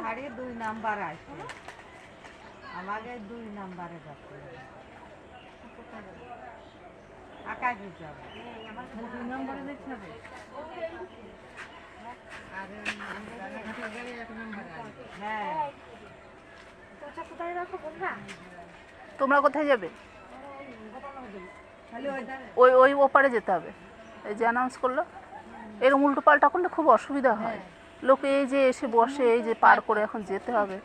ধারে 2 নাম্বার আছে, আমাকে 2 নাম্বারে যাচ্ছে আকাশে যাবে 2 নম্বরে যেতে হবে। আর রানাঘাটের গাড়ি 1 নম্বরে আসবে। হ্যাঁ, তোমরা কোথায় যাবে? খালি ওই ধারে ওই ওই ওপারে যেতে হবে। এই যে অ্যানাউন্স করলো, এরকম উল্টো পাল্টা করলে খুব অসুবিধা হয়। লোকে এই যে এসে বসে, এই যে পার করে এখন যেতে হবে।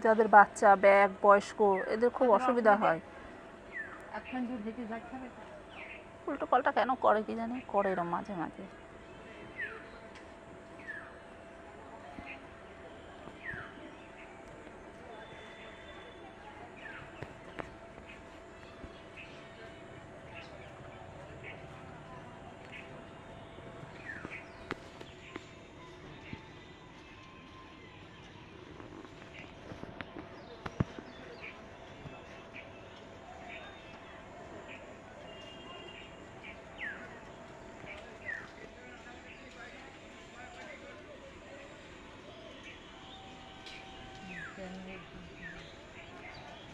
যাদের বাচ্চা, ব্যাগ, বয়স্ক, এদের খুব অসুবিধা হয়। এখন দূর যেতে যাচ্ছে হবে। উল্টো পাল্টা কেন করে কি জানি, করে এরম মাঝে মাঝে।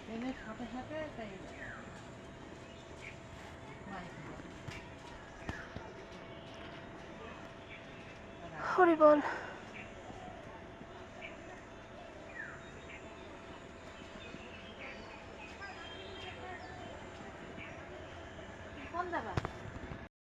ট্রেনের সাথে সাথে তাই হরি বল। কোন জায়গা?